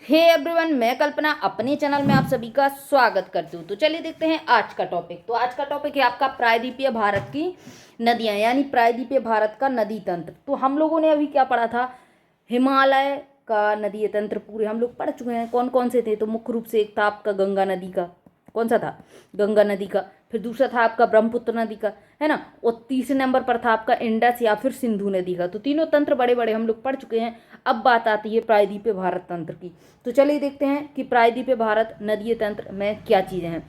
Hey everyone, मैं कल्पना अपने channel में आप सभी का स्वागत करती हूँ। तो चलिए देखते हैं आज का टॉपिक। तो आज का टॉपिक है आपका प्रायद्वीपीय भारत की नदियाँ, यानी प्रायद्वीपीय भारत का नदी तंत्र। तो हम लोगों ने अभी क्या पढ़ा था, हिमालय का नदी तंत्र पूरे हम लोग पढ़ चुके हैं। कौन कौन से थे? तो मुख्य रूप से एक था आपका गंगा नदी का, कौन सा था? गंगा नदी का। फिर दूसरा था आपका ब्रह्मपुत्र नदी का, है ना। और तीसरे नंबर पर था आपका इंडस या फिर सिंधु नदी का। तो तीनों तंत्र बड़े बड़े हम लोग पढ़ चुके हैं। अब बात आती है प्रायद्वीपीय भारत तंत्र की। तो चलिए देखते हैं कि प्रायद्वीपीय भारत नदीय तंत्र में क्या चीज़ें हैं।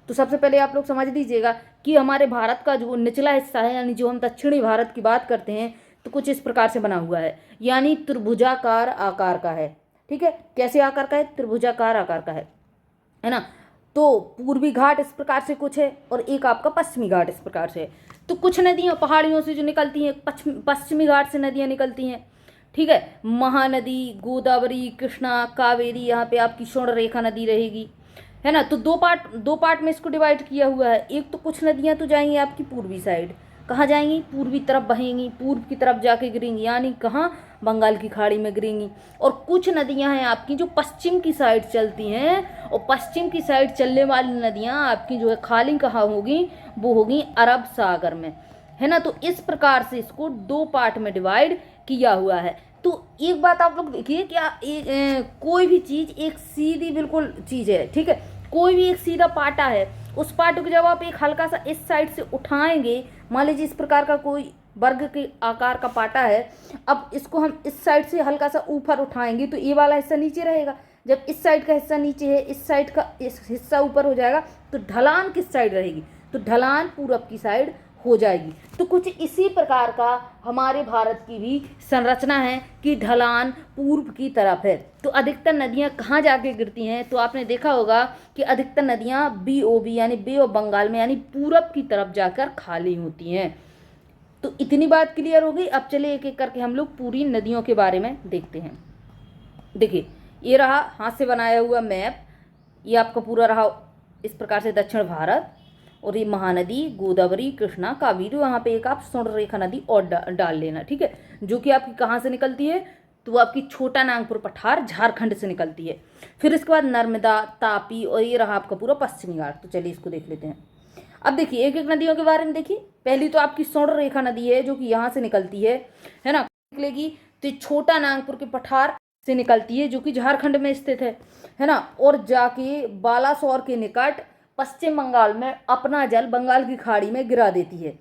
तो सबसे पहले आप लोग समझ लीजिएगा कि हमारे भारत का जो निचला हिस्सा है, यानी जो हम दक्षिणी भारत की बात करते हैं, तो कुछ इस प्रकार से बना हुआ है, यानी त्रिभुजाकार आकार का है। ठीक है, कैसे आकार का है? त्रिभुजाकार आकार का है ना। तो पूर्वी घाट इस प्रकार से कुछ है और एक आपका पश्चिमी घाट इस प्रकार से है। तो कुछ नदियाँ पहाड़ियों से जो निकलती हैं, पश्चिमी घाट से नदियाँ निकलती हैं। ठीक है, महानदी, गोदावरी, कृष्णा, कावेरी, यहाँ पे आपकी स्वर्ण रेखा नदी रहेगी, है ना। तो दो पार्ट में इसको डिवाइड किया हुआ है। एक तो कुछ नदियाँ तो जाएंगी आपकी पूर्वी साइड, कहाँ जाएंगी? पूर्वी तरफ बहेंगी, पूर्व की तरफ जाके गिरेंगी, यानी कहाँ? बंगाल की खाड़ी में गिरेंगी। और कुछ नदियां हैं आपकी जो पश्चिम की साइड चलती हैं, और पश्चिम की साइड चलने वाली नदियां आपकी जो है खाली कहाँ होगी? वो होगी अरब सागर में, है ना। तो इस प्रकार से इसको दो पार्ट में डिवाइड किया हुआ है। तो एक बात आप लोग देखिए, क्या कोई भी चीज़ एक सीधी बिल्कुल चीज़ है, ठीक है। कोई भी एक सीधा पाटा है, उस पाटे को जब आप एक हल्का सा इस साइड से उठाएंगे, मान लीजिए इस प्रकार का कोई वर्ग के आकार का पाटा है, अब इसको हम इस साइड से हल्का सा ऊपर उठाएंगे तो ये वाला हिस्सा नीचे रहेगा। जब इस साइड का हिस्सा नीचे है, इस साइड का इस हिस्सा ऊपर हो जाएगा, तो ढलान किस साइड रहेगी? तो ढलान पूरब की साइड हो जाएगी। तो कुछ इसी प्रकार का हमारे भारत की भी संरचना है कि ढलान पूर्व की तरफ है। तो अधिकतर नदियां कहाँ जाके गिरती हैं? तो आपने देखा होगा कि अधिकतर नदियां BOB यानी बे ऑफ बंगाल में, यानी पूरब की तरफ जाकर खाली होती हैं। तो इतनी बात क्लियर हो गई। अब चलिए एक एक करके हम लोग पूरी नदियों के बारे में देखते हैं। देखिए, ये रहा हाथ से बनाया हुआ मैप, ये आपका पूरा रहा इस प्रकार से दक्षिण भारत, और ये महानदी, गोदावरी, कृष्णा, कावेरी, वहाँ पे एक आप स्वर्ण रेखा नदी और डाल लेना, ठीक है, जो कि आपकी कहाँ से निकलती है? तो वो आपकी छोटा नागपुर पठार झारखंड से निकलती है। फिर इसके बाद नर्मदा, तापी, और ये रहा आपका पूरा पश्चिमी घाट। तो चलिए इसको देख लेते हैं। अब देखिए एक एक नदियों के बारे में देखिए। पहली तो आपकी स्वर्ण रेखा नदी है, जो कि यहाँ से निकलती है ना, निकलेगी। तो छोटा नागपुर के पठार से निकलती है, जो कि झारखंड में स्थित है ना, और जाके बालासोर के निकट पश्चिम बंगाल में अपना जल बंगाल की खाड़ी में गिरा देती है।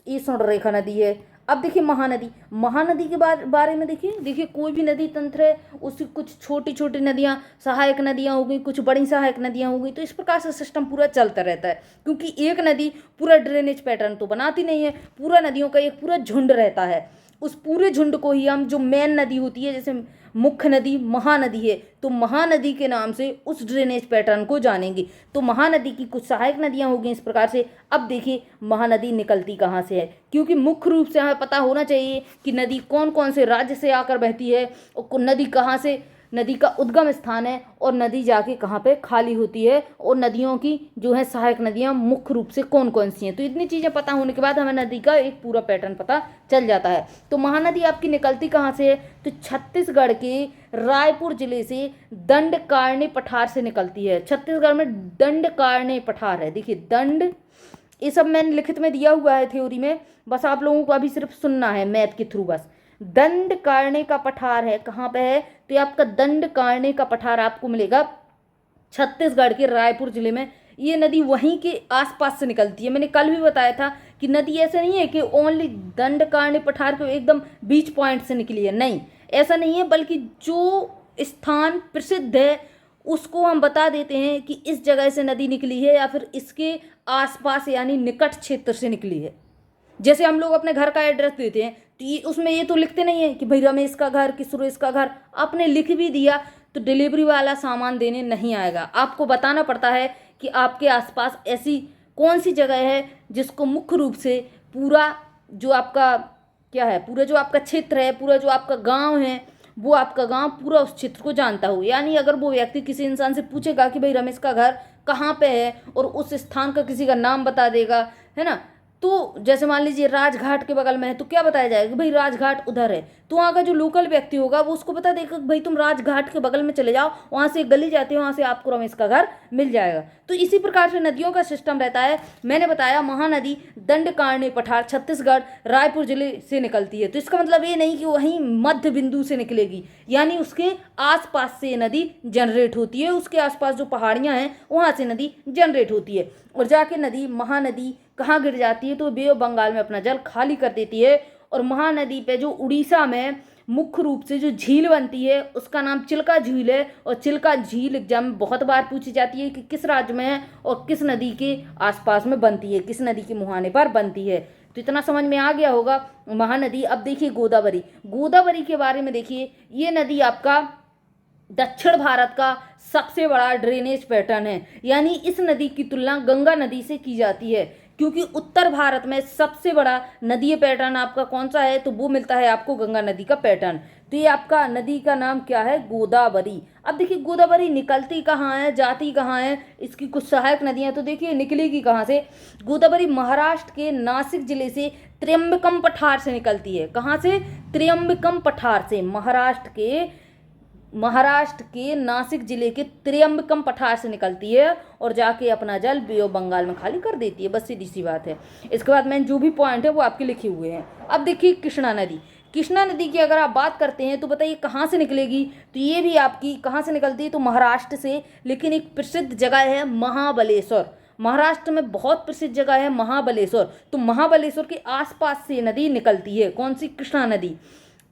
ये स्वर्ण रेखा नदी है। अब देखिए महानदी के बारे में देखिए कोई भी नदी तंत्र है, उसकी कुछ छोटी छोटी नदियाँ सहायक नदियाँ हो गई, कुछ बड़ी सहायक नदियाँ हो गई। तो इस प्रकार से सिस्टम पूरा चलता रहता है, क्योंकि एक नदी पूरा ड्रेनेज पैटर्न तो बनाती नहीं है, पूरा नदियों का एक पूरा झुंड रहता है। उस पूरे झुंड को ही हम, जो मेन नदी होती है, जैसे मुख्य नदी महानदी है, तो महानदी के नाम से उस ड्रेनेज पैटर्न को जानेंगे। तो महानदी की कुछ सहायक नदियां हो गई इस प्रकार से। अब देखिए महानदी निकलती कहाँ से है, क्योंकि मुख्य रूप से हमें पता होना चाहिए कि नदी कौन कौन से राज्य से आकर बहती है, और नदी कहाँ से, नदी का उद्गम स्थान है, और नदी जाके कहाँ पे खाली होती है, और नदियों की जो है सहायक नदियाँ मुख्य रूप से कौन कौन सी हैं। तो इतनी चीज़ें पता होने के बाद हमें नदी का एक पूरा पैटर्न पता चल जाता है। तो महानदी आपकी निकलती कहाँ से है? तो छत्तीसगढ़ के रायपुर जिले से दंडकारण्य पठार से निकलती है। छत्तीसगढ़ में दंडकारण्य पठार है, देखिए दंड, ये सब मैंने लिखित में दिया हुआ है थ्योरी में, बस आप लोगों को अभी सिर्फ सुनना है मैथ के थ्रू बस। दंडकारण्य का पठार है, कहाँ पे है? तो ये आपका दंडकारण्य का पठार आपको मिलेगा छत्तीसगढ़ के रायपुर जिले में। ये नदी वहीं के आसपास से निकलती है। मैंने कल भी बताया था कि नदी ऐसा नहीं है कि ओनली दंडकारण्य पठार के एकदम बीच पॉइंट से निकली है, नहीं, ऐसा नहीं है, बल्कि जो स्थान प्रसिद्ध है उसको हम बता देते हैं कि इस जगह से नदी निकली है, या फिर इसके आसपास यानी निकट क्षेत्र से निकली है। जैसे हम लोग अपने घर का एड्रेस देते हैं, तो ये उसमें ये तो लिखते नहीं है कि भाई रमेश का घर कि सुरेश का घर। आपने लिख भी दिया तो डिलीवरी वाला सामान देने नहीं आएगा। आपको बताना पड़ता है कि आपके आसपास ऐसी कौन सी जगह है जिसको मुख्य रूप से पूरा जो आपका क्या है, पूरा जो आपका क्षेत्र है, पूरा जो आपका गांव है, वो आपका गांव पूरा उस क्षेत्र को जानता हो। यानी अगर वो व्यक्ति किसी इंसान से पूछेगा कि भाई रमेश का घर कहाँ पे है, और उस स्थान का किसी का नाम बता देगा, है ना, तो जैसे मान लीजिए राजघाट के बगल में है तो क्या बताया जाएगा कि भाई राजघाट उधर है, तो वहाँ का जो लोकल व्यक्ति होगा वो उसको बता देगा कि भाई तुम राजघाट के बगल में चले जाओ, वहाँ से एक गली जाती है, वहाँ से आपको रमेश का घर मिल जाएगा। तो इसी प्रकार से नदियों का सिस्टम रहता है। मैंने बताया महानदी दंडकारण्य पठार छत्तीसगढ़ रायपुर जिले से निकलती है, तो इसका मतलब ये नहीं कि वहीं मध्य बिंदु से निकलेगी, यानी उसके आसपास से नदी जनरेट होती है, उसके आसपास जो पहाड़ियाँ हैं वहाँ से नदी जनरेट होती है और जाके नदी महानदी कहाँ गिर जाती है तो बे ऑफ बंगाल में अपना जल खाली कर देती है। और महानदी पे जो उड़ीसा में मुख्य रूप से जो झील बनती है उसका नाम चिल्का झील है, और चिल्का झील एग्जाम में बहुत बार पूछी जाती है कि किस राज्य में है और किस नदी के आसपास में बनती है, किस नदी के मुहाने पर बनती है। तो इतना समझ में आ गया होगा महानदी। अब देखिए गोदावरी, गोदावरी के बारे में देखिए, ये नदी आपका दक्षिण भारत का सबसे बड़ा ड्रेनेज पैटर्न है, यानी इस नदी की तुलना गंगा नदी से की जाती है, क्योंकि उत्तर भारत में सबसे बड़ा नदीय पैटर्न आपका कौन सा है तो वो मिलता है आपको गंगा नदी का पैटर्न। तो ये आपका नदी का नाम क्या है, गोदावरी। अब देखिए गोदावरी निकलती कहाँ है, जाती कहाँ है, इसकी कुछ सहायक नदियाँ तो देखिए निकलेगी कहाँ से। गोदावरी महाराष्ट्र के नासिक जिले से त्र्यंबकम पठार से निकलती है। कहाँ से, त्र्यंबकम पठार से, महाराष्ट्र के नासिक जिले के त्र्यंबकम पठार से निकलती है और जाके अपना जल बे ऑफ बंगाल में खाली कर देती है। बस सीधी सी बात है। इसके बाद मैंने जो भी पॉइंट है वो आपके लिखे हुए हैं। अब देखिए कृष्णा नदी, कृष्णा नदी की अगर आप बात करते हैं तो बताइए कहाँ से निकलेगी, तो ये भी आपकी कहाँ से निकलती है तो महाराष्ट्र से, लेकिन एक प्रसिद्ध जगह है महाबलेश्वर। महाराष्ट्र में बहुत प्रसिद्ध जगह है महाबलेश्वर, तो महाबलेश्वर के आसपास से नदी निकलती है, कौन सी, कृष्णा नदी।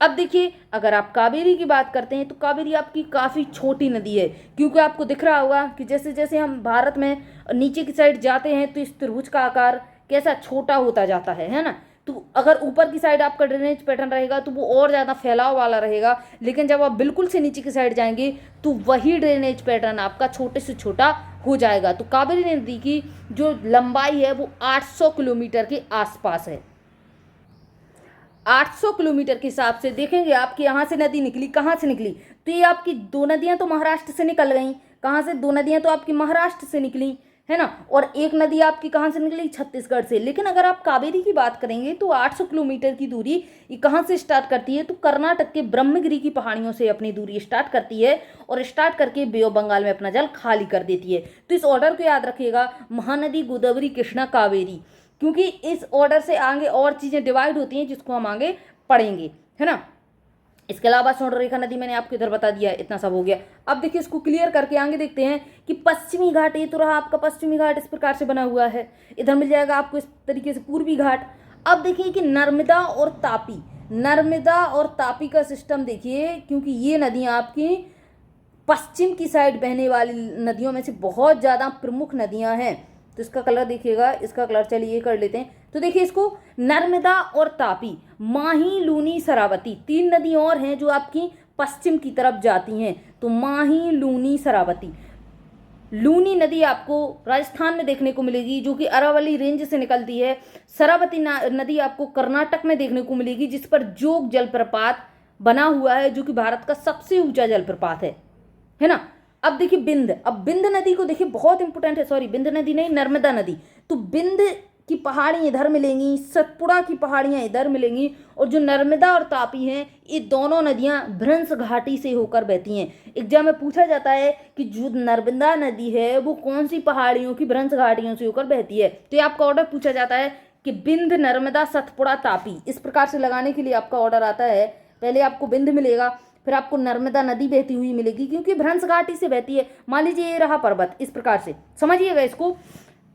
अब देखिए अगर आप कावेरी की बात करते हैं तो कावेरी आपकी काफ़ी छोटी नदी है, क्योंकि आपको दिख रहा होगा कि जैसे जैसे हम भारत में नीचे की साइड जाते हैं तो इस त्रिभुज का आकार कैसा छोटा होता जाता है ना। तो अगर ऊपर की साइड आपका ड्रेनेज पैटर्न रहेगा तो वो और ज़्यादा फैलाव वाला रहेगा, लेकिन जब आप बिल्कुल से नीचे की साइड जाएंगे तो वही ड्रेनेज पैटर्न आपका छोटे से छोटा हो जाएगा। तो कावेरी नदी की जो लंबाई है वो 800 किलोमीटर के आसपास है। 800 किलोमीटर के हिसाब से देखेंगे आपकी यहाँ से नदी निकली, कहाँ से निकली, तो ये आपकी दो नदियाँ तो महाराष्ट्र से निकल गई। कहाँ से, दो नदियाँ तो आपकी महाराष्ट्र से निकली है ना, और एक नदी आपकी कहाँ से निकली, छत्तीसगढ़ से। लेकिन अगर आप कावेरी की बात करेंगे तो 800 किलोमीटर की दूरी ये कहाँ से स्टार्ट करती है तो कर्नाटक के ब्रह्मगिरी की पहाड़ियों से अपनी दूरी स्टार्ट करती है और स्टार्ट करके बे ऑफ बंगाल में अपना जल खाली कर देती है। तो इस ऑर्डर को याद रखिएगा, महानदी, गोदावरी, कृष्णा, कावेरी, क्योंकि इस ऑर्डर से आगे और चीज़ें डिवाइड होती हैं जिसको हम आगे पढ़ेंगे, है ना। इसके अलावा स्वर्णरेखा नदी मैंने आपको इधर बता दिया, इतना सब हो गया। अब देखिए इसको क्लियर करके आगे देखते हैं कि पश्चिमी घाट, ये तो रहा आपका पश्चिमी घाट, इस प्रकार से बना हुआ है। इधर मिल जाएगा आपको इस तरीके से पूर्वी घाट। अब देखिए कि नर्मदा और तापी, नर्मदा और तापी का सिस्टम देखिए, क्योंकि ये नदियाँ आपकी पश्चिम की साइड बहने वाली नदियों में से बहुत ज़्यादा प्रमुख नदियाँ हैं। तो इसका कलर देखिएगा, इसका कलर चलिए ये कर लेते हैं। तो देखिए इसको नर्मदा और तापी, माही, लूनी, शरावती, तीन नदी और हैं जो आपकी पश्चिम की तरफ जाती हैं। तो माही, लूनी, शरावती। लूनी नदी आपको राजस्थान में देखने को मिलेगी जो कि अरावली रेंज से निकलती है। शरावती नदी आपको कर्नाटक में देखने को मिलेगी जिस पर जोग जलप्रपात बना हुआ है जो कि भारत का सबसे ऊंचा जलप्रपात है ना। अब देखिए बिंद, अब बिंद नदी को देखिए बहुत इंपॉर्टेंट है, सॉरी बिंद नदी नहीं, नर्मदा नदी। तो बिंद की पहाड़ी इधर मिलेंगी, सतपुड़ा की पहाड़ियाँ इधर मिलेंगी, और जो नर्मदा और तापी हैं ये दोनों नदियाँ भ्रंश घाटी से होकर बहती हैं। एग्जाम में पूछा जाता है कि जो नर्मदा नदी है वो कौन सी पहाड़ियों की भ्रंश घाटियों से होकर बहती है, तो ये आपका ऑर्डर पूछा जाता है कि बिंद, नर्मदा, सतपुड़ा, तापी, इस प्रकार से लगाने के लिए आपका ऑर्डर आता है। पहले आपको बिंद मिलेगा, फिर आपको नर्मदा नदी बहती हुई मिलेगी क्योंकि भ्रंश घाटी से बहती है। मान लीजिए ये रहा पर्वत, इस प्रकार से समझिएगा इसको।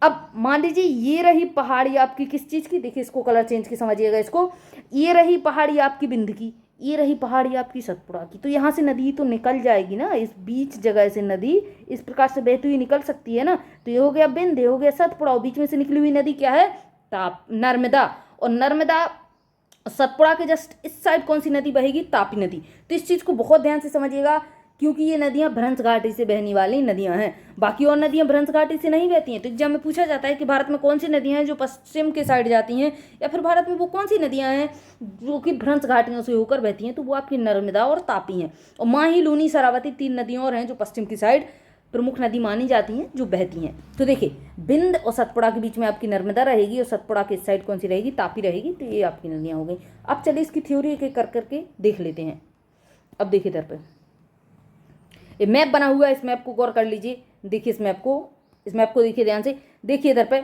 अब मान लीजिए ये रही पहाड़ी आपकी किस चीज़ की, देखिए इसको कलर चेंज की समझिएगा इसको। ये रही पहाड़ी आपकी बिंद की, ये रही पहाड़ी आपकी सतपुड़ा की। तो यहाँ से नदी तो निकल जाएगी ना, इस बीच जगह से नदी इस प्रकार से बहती हुई निकल सकती है ना। तो ये हो गया बिंद, ये हो गया सतपुड़ा, और बीच में से निकली हुई नदी क्या है, नर्मदा। और नर्मदा सतपुड़ा के जस्ट इस साइड कौन सी नदी बहेगी, तापी नदी। तो इस चीज़ को बहुत ध्यान से समझिएगा क्योंकि ये नदियां भ्रंश घाटी से बहने वाली नदियां हैं, बाकी और नदियां भ्रंश घाटी से नहीं बहती हैं। तो एग्जाम में पूछा जाता है कि भारत में कौन सी नदियां हैं जो पश्चिम के साइड जाती हैं, या फिर भारत में वो कौन सी नदियां हैं जो कि भ्रंश घाटियों से होकर बहती हैं, तो वो आपकी नर्मदा और तापी हैं। और माही, लूनी, शरावती, तीन नदियां और हैं जो पश्चिम की साइड प्रमुख नदी मानी जाती हैं जो बहती हैं। तो देखिए, बिंद और सतपुड़ा के बीच में आपकी नर्मदा रहेगी और सतपुड़ा के इस साइड कौन सी रहेगी, तापी रहेगी। तो ये आपकी नदियाँ हो गई। अब चलिए इसकी थ्योरी एक एक कर करके देख लेते हैं। अब देखिए इधर पर ये मैप बना हुआ है, इस मैप को गौर कर लीजिए। देखिए इस मैप को देखिए ध्यान से। देखिए इधर पे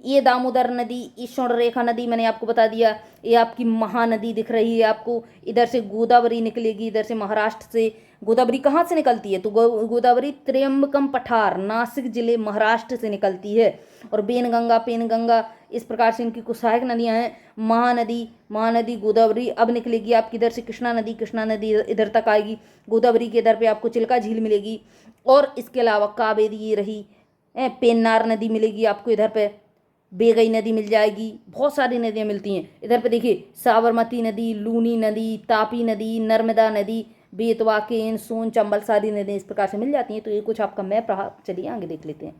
ये दामोदर नदी, ये स्वर्णरेखा नदी मैंने आपको बता दिया, ये आपकी महानदी दिख रही है आपको। इधर से गोदावरी निकलेगी, इधर से महाराष्ट्र से गोदावरी कहाँ से निकलती है, तो गोदावरी त्र्यंबकम पठार, नासिक जिले, महाराष्ट्र से निकलती है। और बेनगंगा, पेनगंगा, इस प्रकार से इनकी कुछ सहायक नदियाँ हैं। महानदी गोदावरी अब निकलेगी आपकी इधर से। कृष्णा नदी इधर तक आएगी। गोदावरी के इधर पे आपको चिल्का झील मिलेगी। और इसके अलावा कावेरी ये रही, पेन्नार नदी मिलेगी आपको इधर पे, बेगई नदी मिल जाएगी। बहुत सारी नदियाँ मिलती हैं इधर पे। देखिए साबरमती नदी, लूनी नदी, तापी नदी, नर्मदा नदी, बेतवा, केन, सोन, चंबल, सारी नदियाँ इस प्रकार से मिल जाती हैं। तो ये कुछ आपका मैप रहा। चलिए आगे देख लेते हैं।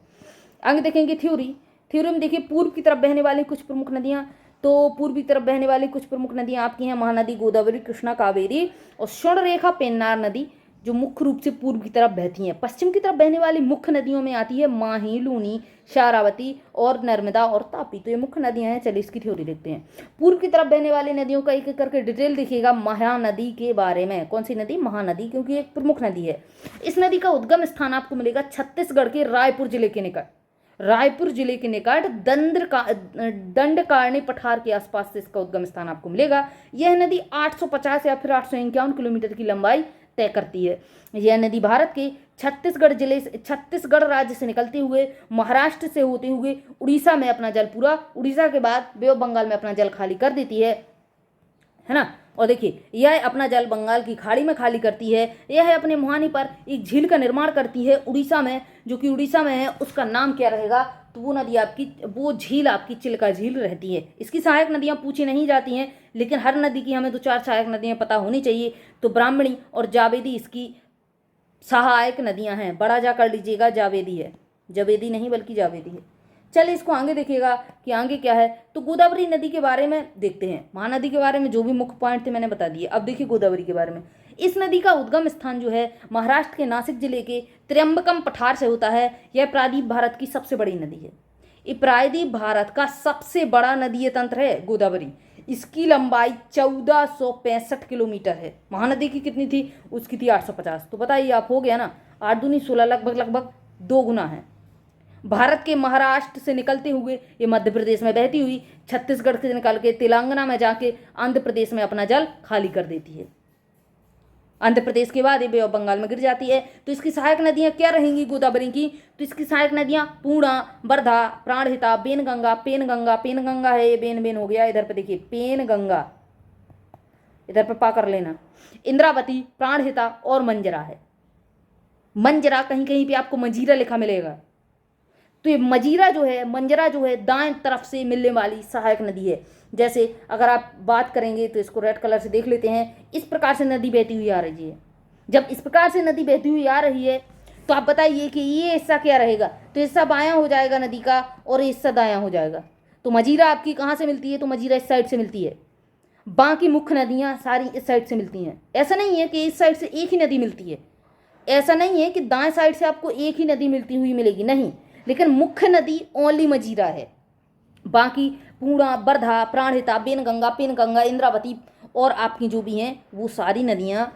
आगे देखेंगे थ्योरी में। देखिए पूर्व की तरफ बहने वाली कुछ प्रमुख नदियाँ, तो पूर्व की तरफ बहने वाली कुछ प्रमुख नदियाँ आपकी हैं महानदी, गोदावरी, कृष्णा, कावेरी और स्वर्णरेखा पेन्नार नदी, जो मुख्य रूप से पूर्व की तरफ बहती हैं। पश्चिम की तरफ बहने वाली मुख्य नदियों में आती है माही, लूनी, शारावती और नर्मदा और तापी। तो ये मुख्य नदियां हैं। चलिए इसकी थ्योरी देखते हैं। पूर्व की तरफ बहने वाली नदियों का एक एक करके डिटेल देखिएगा। महानदी के बारे में, कौन सी नदी, महानदी, क्योंकि एक प्रमुख नदी है। इस नदी का उद्गम स्थान आपको मिलेगा छत्तीसगढ़ के रायपुर जिले के निकट दंडकारण्य पठार के आसपास से इसका उद्गम स्थान आपको मिलेगा। यह नदी 850 या फिर 851 किलोमीटर की लंबाई तय करती है। यह नदी भारत के छत्तीसगढ़ राज्य से निकलते हुए महाराष्ट्र से होते हुए उड़ीसा में अपना जल उड़ीसा के बाद बे ऑफ बंगाल में अपना जल खाली कर देती है ना। और देखिए यह अपना जल बंगाल की खाड़ी में खाली करती है। यह अपने मुहानी पर एक झील का निर्माण करती है उड़ीसा में, जो कि उड़ीसा में है। उसका नाम क्या रहेगा, तो वो झील आपकी चिल्का झील रहती है। इसकी सहायक नदियां पूछी नहीं जाती हैं, लेकिन हर नदी की हमें 2-4 सहायक नदियां पता होनी चाहिए। तो ब्राह्मणी और जावेदी इसकी सहायक नदियां हैं। बड़ा जा कर लीजिएगा, जावेदी है, जवेदी नहीं बल्कि जावेदी है। चलिए इसको आगे देखिएगा कि आगे क्या है। तो गोदावरी नदी के बारे में देखते हैं। महानदी के बारे में जो भी मुख्य पॉइंट थे मैंने बता दिए। अब देखिए गोदावरी के बारे में। इस नदी का उद्गम स्थान जो है महाराष्ट्र के नासिक जिले के त्र्यंबकम पठार से होता है। यह प्रायद्वीप भारत की सबसे बड़ी नदी है। ये प्रायद्वीप भारत का सबसे बड़ा नदीय तंत्र है गोदावरी। इसकी लंबाई 1465 किलोमीटर है। महानदी की कितनी थी, उसकी थी 850। तो बताइए आप, हो गया ना, 8 दूनी 16, लगभग 2 गुना है। भारत के महाराष्ट्र से निकलते हुए ये मध्य प्रदेश में बहती हुई छत्तीसगढ़ से निकल के तेलंगाना में जाके आंध्र प्रदेश में अपना जल खाली कर देती है। आंध्र प्रदेश के बाद ये बे ऑफ बंगाल में गिर जाती है। तो इसकी सहायक नदियां क्या रहेंगी गोदावरी की, तो इसकी सहायक नदियां पूर्णा, वर्धा, प्राणहिता, पेनगंगा है, ये बेन हो गया। इधर पे देखिए पेनगंगा, इधर पे पा कर लेना, इंद्रावती, प्राणहिता और मंजरा है। मंजरा कहीं कहीं पे आपको मंजीरा लिखा मिलेगा। तो ये मंजरा जो है दाएं तरफ से मिलने वाली सहायक नदी है। जैसे अगर आप बात करेंगे तो इसको रेड कलर से देख लेते हैं। इस प्रकार से नदी बहती हुई आ रही है। जब इस प्रकार से नदी बहती हुई आ रही है तो आप बताइए कि ये हिस्सा क्या रहेगा, तो हिस्सा बायां हो जाएगा नदी का और ये हिस्सा दायां हो जाएगा। तो मजीरा आपकी कहाँ से मिलती है, तो मजीरा इस साइड से मिलती है। बाकी मुख्य नदियाँ सारी इस साइड से मिलती हैं। ऐसा नहीं है कि इस साइड से एक ही नदी मिलती है, ऐसा नहीं है कि दाएं साइड से आपको एक ही नदी मिलती हुई मिलेगी, नहीं। लेकिन मुख्य नदी ओनली मजीरा है। बाकी पूर्णा, वर्धा, प्राणहिता, पेनगंगा, इंद्रावती और आपकी जो भी हैं वो सारी नदियाँ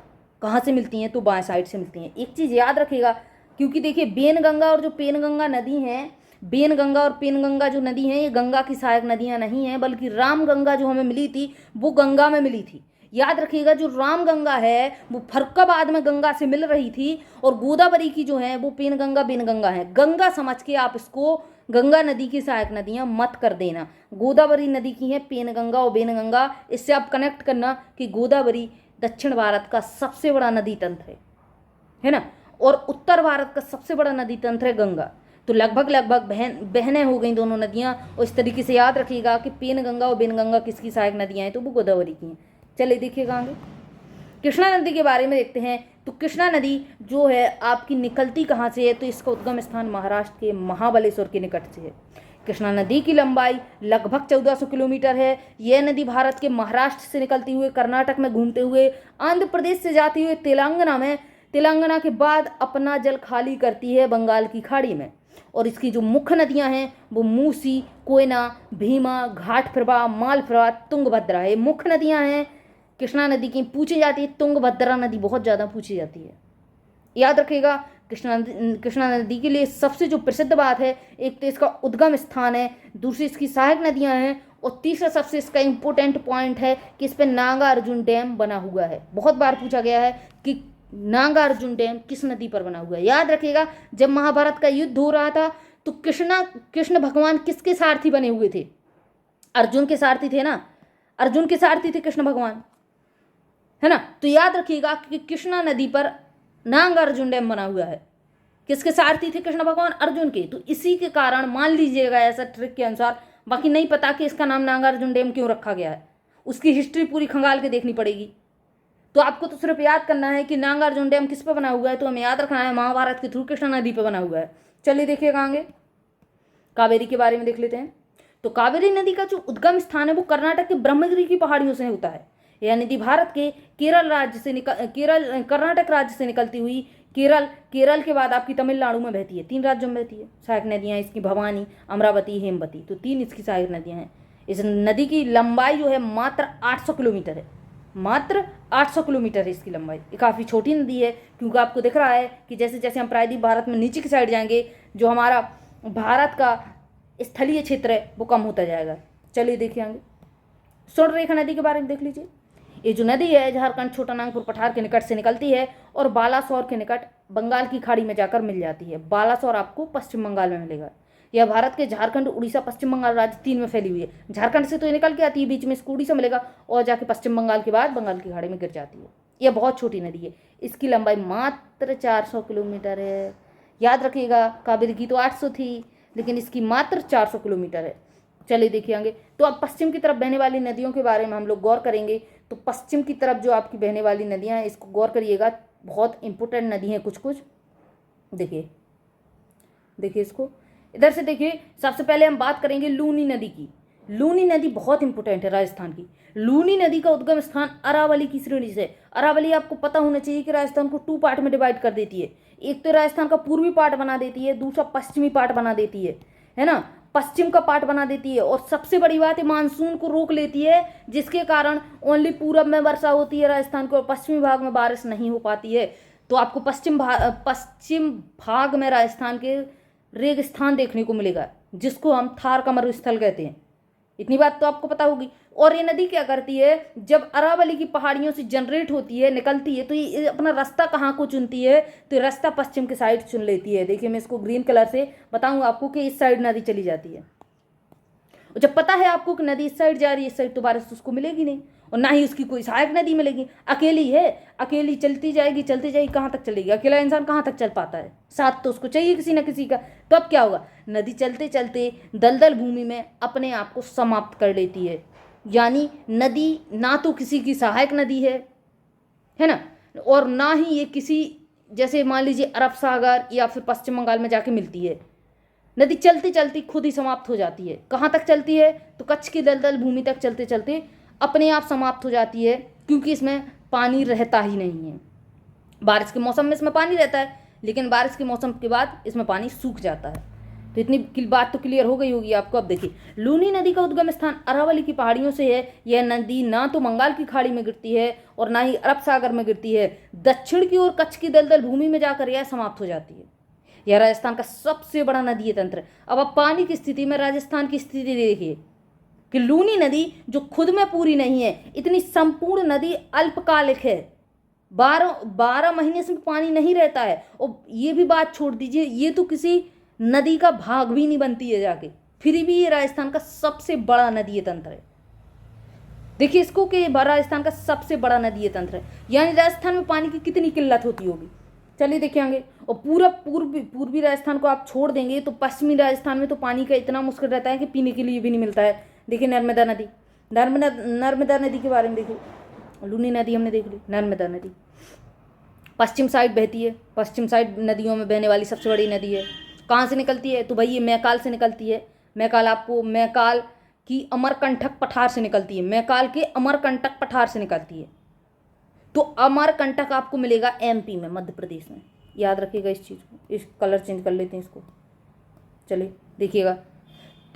कहाँ से मिलती हैं, तो बाएं साइड से मिलती हैं। एक चीज़ याद रखिएगा, क्योंकि देखिए बेनगंगा और जो पेनगंगा नदी हैं, बेनगंगा और पेनगंगा जो नदी हैं ये गंगा की सहायक नदियाँ नहीं हैं, बल्कि रामगंगा जो हमें मिली थी वो गंगा में मिली थी। याद रखिएगा, जो रामगंगा है वो फर्रुखाबाद में गंगा से मिल रही थी, और गोदावरी की जो है वो बेनगंगा है। गंगा समझ के आप इसको गंगा नदी की सहायक नदियां मत कर देना। गोदावरी नदी की है पेनगंगा और बेनगंगा। इससे आप कनेक्ट करना कि गोदावरी दक्षिण भारत का सबसे बड़ा नदी तंत्र है ना, और उत्तर भारत का सबसे बड़ा नदी तंत्र है गंगा। तो लगभग बहनें हो गई दोनों नदियाँ। और इस तरीके से याद रखिएगा कि पेनगंगा और बेनगंगा किसकी सहायक नदियाँ हैं, तो वो गोदावरी की हैं। चलिए देखिएगा आगे कृष्णा नदी के बारे में देखते हैं। तो कृष्णा नदी जो है आपकी निकलती कहाँ से है, तो इसका उद्गम स्थान महाराष्ट्र के महाबलेश्वर के निकट से है। कृष्णा नदी की लंबाई लगभग 1400 किलोमीटर है। यह नदी भारत के महाराष्ट्र से निकलती हुए कर्नाटक में घूमते हुए आंध्र प्रदेश से जाती हुए तेलंगाना में तेलंगाना के बाद अपना जल खाली करती है बंगाल की खाड़ी में। और इसकी जो मुख्य नदियां हैं वो मूसी, कोयना, भीमा, घाटप्रभा, मालप्रभा, तुंगभद्रा है। मुख्य नदियां हैं। कृष्णा नदी की पूछी जाती है, तुंगभद्रा नदी बहुत ज़्यादा पूछी जाती है। याद रखिएगा, कृष्णा नदी के लिए सबसे जो प्रसिद्ध बात है, एक तो इसका उद्गम स्थान है, दूसरी इसकी सहायक नदियां हैं, और तीसरा सबसे इसका इम्पोर्टेंट पॉइंट है कि इस पर नागार्जुन डैम बना हुआ है। बहुत बार पूछा गया है कि नागार्जुन डैम किस नदी पर बना हुआ है। याद रखिएगा, जब महाभारत का युद्ध हो रहा था तो कृष्ण भगवान किसके सारथी बने हुए थे? अर्जुन के सारथी थे ना, अर्जुन के सारथी थे कृष्ण भगवान, है ना। तो याद रखिएगा कि कृष्णा नदी पर नागार्जुन डैम बना हुआ है। किसके सारथी थे? कृष्ण भगवान, अर्जुन के। तो इसी के कारण मान लीजिएगा ऐसा ट्रिक के अनुसार, बाकी नहीं पता कि इसका नाम नागार्जुन डैम क्यों रखा गया है, उसकी हिस्ट्री पूरी खंगाल के देखनी पड़ेगी। तो आपको तो सिर्फ याद करना है कि नागार्जुन डैम किस पे बना हुआ है, तो हमें याद रखना है महाभारत के थ्रू कृष्णा नदी पे बना हुआ है। चलिए देखिएगा आगे, कावेरी के बारे में देख लेते हैं। तो कावेरी नदी का जो उद्गम स्थान है वो कर्नाटक के ब्रह्मगिरी की पहाड़ियों से होता है। यह नदी भारत के कर्नाटक राज्य से निकलती हुई केरल के बाद आपकी तमिलनाडु में बहती है। 3 राज्यों में बहती है। सहायक नदियाँ इसकी भवानी, अमरावती, हेमवती, तो 3 इसकी सहायक नदियाँ हैं। इस नदी की लंबाई जो है मात्र 800 किलोमीटर है। मात्र 800 किलोमीटर है इसकी लंबाई। ये काफ़ी छोटी नदी है, क्योंकि आपको दिख रहा है कि जैसे जैसे हम प्रायद्वीप भारत में नीचे की साइड जाएंगे, जो हमारा भारत का स्थलीय क्षेत्र है वो कम होता जाएगा। चलिए देखिए आगे, स्वर्णरेखा नदी के बारे में देख लीजिए। ये जो नदी है झारखंड छोटा नागपुर पठार के निकट से निकलती है और बालासोर के निकट बंगाल की खाड़ी में जाकर मिल जाती है। बालासोर आपको पश्चिम बंगाल में मिलेगा। यह भारत के झारखंड, उड़ीसा, पश्चिम बंगाल राज्य 3 में फैली हुई है। झारखंड से तो ये निकल के आती है, बीच में इसको उड़ीसा मिलेगा और जाके पश्चिम बंगाल के बाद बंगाल की खाड़ी में गिर जाती है। यह बहुत छोटी नदी है। इसकी लंबाई मात्र 400 किलोमीटर है। याद रखिएगा, कावेरी की तो 800 थी, लेकिन इसकी मात्र 400 किलोमीटर है। चलिए देखिए आगे। तो अब पश्चिम की तरफ बहने वाली नदियों के बारे में हम लोग गौर करेंगे। तो पश्चिम की तरफ जो आपकी बहने वाली नदियां हैं, इसको गौर करिएगा, बहुत इंपॉर्टेंट नदी हैं कुछ कुछ। देखिए इसको इधर से देखिए। सबसे पहले हम बात करेंगे लूनी नदी की। लूनी नदी बहुत इंपॉर्टेंट है राजस्थान की। लूनी नदी का उद्गम स्थान अरावली की श्रेणी से। अरावली आपको पता होना चाहिए कि राजस्थान को 2 पार्ट में डिवाइड कर देती है। एक तो राजस्थान का पूर्वी पार्ट बना देती है, दूसरा पश्चिमी पार्ट बना देती है ना। पश्चिम का पार्ट बना देती है, और सबसे बड़ी बात है मानसून को रोक लेती है, जिसके कारण ओनली पूरब में वर्षा होती है राजस्थान को, और पश्चिमी भाग में बारिश नहीं हो पाती है। तो आपको पश्चिम भाग में राजस्थान के रेगिस्तान देखने को मिलेगा, जिसको हम थार का मरुस्थल कहते हैं। इतनी बात तो आपको पता होगी। और ये नदी क्या करती है, जब अरावली की पहाड़ियों से जनरेट होती है, निकलती है, तो ये अपना रास्ता कहाँ को चुनती है, तो ये रास्ता पश्चिम के साइड चुन लेती है। देखिए मैं इसको ग्रीन कलर से बताऊंगा आपको कि इस साइड नदी चली जाती है। और जब पता है आपको कि नदी इस साइड जा रही है, इस साइड, तो बारिश उसको मिलेगी नहीं, और ना ही उसकी कोई सहायक नदी मिलेगी। अकेली है, अकेली चलती जाएगी, कहाँ तक चलेगी? अकेला इंसान कहाँ तक चल पाता है? साथ तो उसको चाहिए किसी ना किसी का। तो अब क्या होगा, नदी चलते चलते दलदल भूमि में अपने आप को समाप्त कर लेती है। यानी नदी ना तो किसी की सहायक नदी है ना, और ना ही ये किसी, जैसे मान लीजिए अरब सागर या फिर पश्चिम बंगाल में जाके मिलती है। नदी चलती चलती खुद ही समाप्त हो जाती है। कहाँ तक चलती है, तो कच्छ की दलदल भूमि तक चलते चलते अपने आप समाप्त हो जाती है, क्योंकि इसमें पानी रहता ही नहीं है। बारिश के मौसम में इसमें पानी रहता है, लेकिन बारिश के मौसम के बाद इसमें पानी सूख जाता है। तो इतनी बात तो क्लियर हो गई होगी आपको। अब देखिए, लूनी नदी का उद्गम स्थान अरावली की पहाड़ियों से है। यह नदी ना तो बंगाल की खाड़ी में गिरती है और ना ही अरब सागर में गिरती है। दक्षिण की ओर कच्छ की दलदल भूमि में जाकर यह समाप्त हो जाती है। यह राजस्थान का सबसे बड़ा नदीय तंत्र है। अब आप पानी की स्थिति में राजस्थान की स्थिति देखिए कि लूनी नदी जो खुद में पूरी नहीं है, इतनी संपूर्ण नदी अल्पकालिक है। 12 महीने से पानी नहीं रहता है। और ये भी बात छोड़ दीजिए, ये तो किसी नदी का भाग भी नहीं बनती है जाके, फिर भी ये राजस्थान का सबसे बड़ा नदीय तंत्र है। देखिए इसको कि राजस्थान का सबसे बड़ा नदीय तंत्र है, यानी राजस्थान में पानी की कितनी किल्लत होती होगी। चलिए देखिए आगे। और पूरा पूर्वी राजस्थान को आप छोड़ देंगे तो पश्चिमी राजस्थान में तो पानी का इतना मुश्किल रहता है कि पीने के लिए भी नहीं मिलता है। देखिए नर्मदा नदी के बारे में देखिए। लूनी नदी हमने देख ली। नर्मदा नदी पश्चिम साइड बहती है। पश्चिम साइड नदियों में बहने वाली सबसे बड़ी नदी है। कहाँ से निकलती है, तो भाई ये मैकाल से निकलती है। मैकाल की अमरकंटक पठार से निकलती है। मैकाल के अमरकंटक पठार से निकलती है। तो अमरकंटक आपको मिलेगा एमपी में, मध्य प्रदेश में। याद रखिएगा इस चीज़ को। इस कलर चेंज कर लेते हैं इसको, चलिए देखिएगा।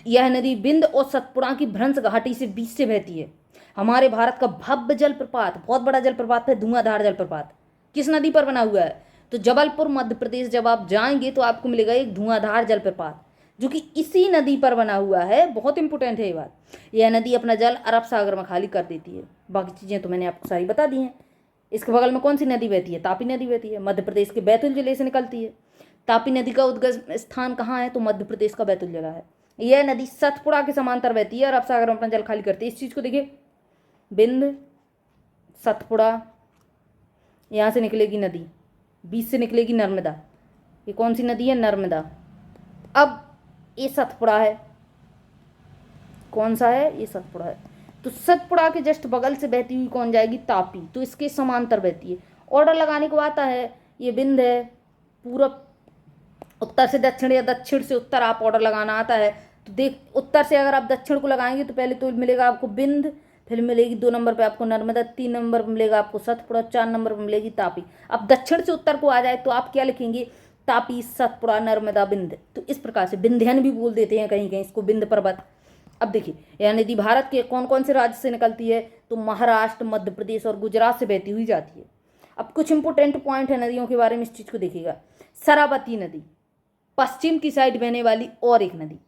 यह नदी बिंद और सतपुड़ा की भ्रंश घाटी से बीच से बहती है। हमारे भारत का भव्य जलप्रपात, बहुत बड़ा जलप्रपात है, धुआंधार जलप्रपात किस नदी पर बना हुआ है? तो जबलपुर मध्य प्रदेश जब आप जाएंगे तो आपको मिलेगा एक धुआंधार जलप्रपात, जो कि इसी नदी पर बना हुआ है। बहुत इंपॉर्टेंट है ये बात। यह नदी अपना जल अरब सागर में खाली कर देती है। बाकी चीज़ें तो मैंने आपको सारी बता दी हैं। इसके बगल में कौन सी नदी बहती है? तापी नदी बहती है, मध्य प्रदेश के बैतूल जिले से निकलती है। तापी नदी का उद्गम स्थान कहाँ है? तो मध्य प्रदेश का बैतूल जिला है। यह नदी सतपुड़ा के समांतर बहती है, अरब सागर में अपना जल खाली करती है। इस चीज़ को देखिए, बिंद, सतपुड़ा, यहाँ से निकलेगी नदी, बीच से निकलेगी नर्मदा। ये कौन सी नदी है? नर्मदा। अब ये सतपुड़ा है, कौन सा है? ये सतपुड़ा है। तो सतपुड़ा के जस्ट बगल से बहती हुई कौन जाएगी? तापी। तो इसके समांतर बहती है। ऑर्डर लगाने को आता है, ये बिंद है, पूरब उत्तर से दक्षिण या दक्षिण से उत्तर आप ऑर्डर लगाना आता है। तो देख, उत्तर से अगर आप दक्षिण को लगाएंगे तो पहले तो मिलेगा आपको बिंद, फिर मिलेगी 2 नंबर पे आपको नर्मदा, 3 नंबर पे मिलेगा आपको सतपुड़ा, 4 नंबर पे मिलेगी तापी। अब दक्षिण से उत्तर को आ जाए तो आप क्या लिखेंगे? तापी, सतपुड़ा, नर्मदा, बिंद। तो इस प्रकार से विंध्यन भी बोल देते हैं कहीं कहीं इसको, बिंद पर्वत। अब देखिए, यह नदी भारत के कौन कौन से राज्य से निकलती है? तो महाराष्ट्र, मध्य प्रदेश और गुजरात से बहती हुई जाती है। अब कुछ इंपोर्टेंट पॉइंट है नदियों के बारे में, इस चीज को देखिएगा। शरावती नदी, पश्चिम की साइड बहने वाली और एक नदी,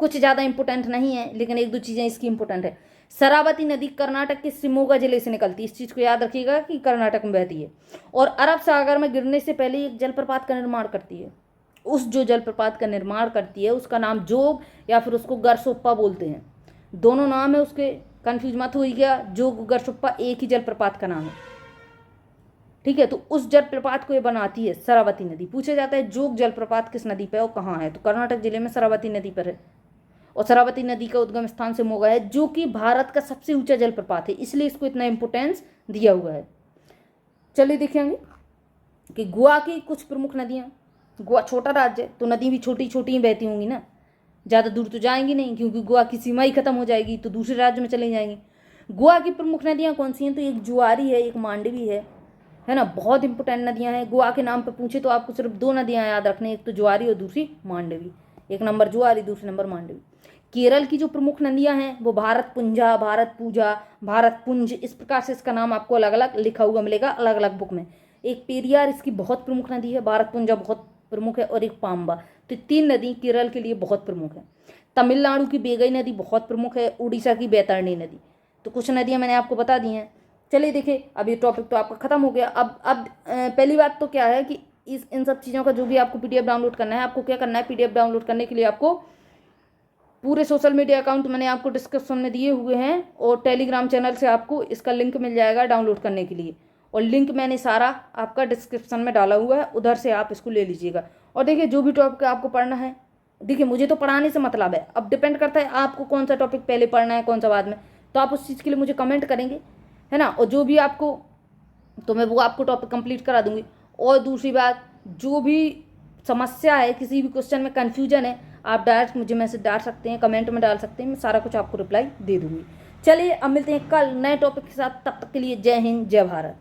कुछ ज़्यादा इंपोर्टेंट नहीं है लेकिन एक दो चीज़ें इसकी इंपोर्टेंट है। शरावती नदी कर्नाटक के शिमोगा जिले से निकलती है। इस चीज़ को याद रखिएगा कि कर्नाटक में बहती है और अरब सागर में गिरने से पहले एक जलप्रपात का निर्माण करती है। उस जो जलप्रपात का निर्माण करती है उसका नाम जोग या फिर उसको गरसोप्पा बोलते हैं। दोनों नाम है उसके, कन्फ्यूज मत होइएगा। जोग, गरसोप्पा एक ही जलप्रपात का नाम है, ठीक है। तो उस जलप्रपात को ये बनाती है शरावती नदी। पूछा जाता है जोग जलप्रपात किस नदी पे है और कहाँ है? तो कर्नाटक जिले में शरावती नदी पर है। और शरावती नदी का उद्गम स्थान शिमोगा है, जो कि भारत का सबसे ऊंचा जलप्रपात है, इसलिए इसको इतना इंपोर्टेंस दिया हुआ है। चलिए देखेंगे कि गोवा की कुछ प्रमुख नदियाँ। गोवा छोटा राज्य है तो नदी भी छोटी छोटी ही बहती होंगी ना, ज़्यादा दूर तो जाएंगी नहीं, क्योंकि गोवा की सीमा ही खत्म हो जाएगी तो दूसरे राज्य में चली जाएंगी। गोवा की प्रमुख नदियाँ कौन सी हैं? तो एक जुआरी है, एक मांडवी है ना। बहुत इंपोर्टेंट नदियाँ हैं। गोवा के नाम पे पूछे तो आपको सिर्फ 2 नदियाँ याद रखनी, एक तो जुआरी और दूसरी मांडवी। 1 नंबर जुआरी, दूसरे नंबर मांडवी। केरल की जो प्रमुख नदियां हैं वो भारतपुंजा, भारतपूजा, भारतपुंज, इस प्रकार से इसका नाम आपको अलग अलग लिखा हुआ मिलेगा अलग अलग बुक में। एक पेरियार इसकी बहुत प्रमुख नदी है, भारतपुंजा बहुत प्रमुख है, और एक पाम्बा। तो 3 नदी केरल के लिए बहुत प्रमुख है। तमिलनाडु की बेगई नदी बहुत प्रमुख है, उड़ीसा की बैतरणी नदी। तो कुछ नदियाँ मैंने आपको बता दी हैं। चलिए देखिए, अब ये टॉपिक तो आपका खत्म हो गया। अब पहली बात तो क्या है कि इन सब चीज़ों का जो भी आपको PDF डाउनलोड करना है, आपको क्या करना है? PDF डाउनलोड करने के लिए आपको पूरे सोशल मीडिया अकाउंट मैंने आपको डिस्क्रिप्शन में दिए हुए हैं और टेलीग्राम चैनल से आपको इसका लिंक मिल जाएगा डाउनलोड करने के लिए। और लिंक मैंने सारा आपका डिस्क्रिप्शन में डाला हुआ है, उधर से आप इसको ले लीजिएगा। और देखिए, जो भी टॉपिक आपको पढ़ना है, देखिए मुझे तो पढ़ाने से मतलब है, अब डिपेंड करता है आपको कौन सा टॉपिक पहले पढ़ना है कौन सा बाद में। तो आप उस चीज़ के लिए मुझे कमेंट करेंगे, है ना। और जो भी आपको, तो मैं वो आपको टॉपिक कंप्लीट करा दूंगी। और दूसरी बात, जो भी समस्या है, किसी भी क्वेश्चन में कन्फ्यूजन है, आप डायरेक्ट मुझे मैसेज डाल सकते हैं, कमेंट में डाल सकते हैं, मैं सारा कुछ आपको रिप्लाई दे दूंगी। चलिए अब मिलते हैं कल नए टॉपिक के साथ, तब तक के लिए जय हिंद, जय भारत।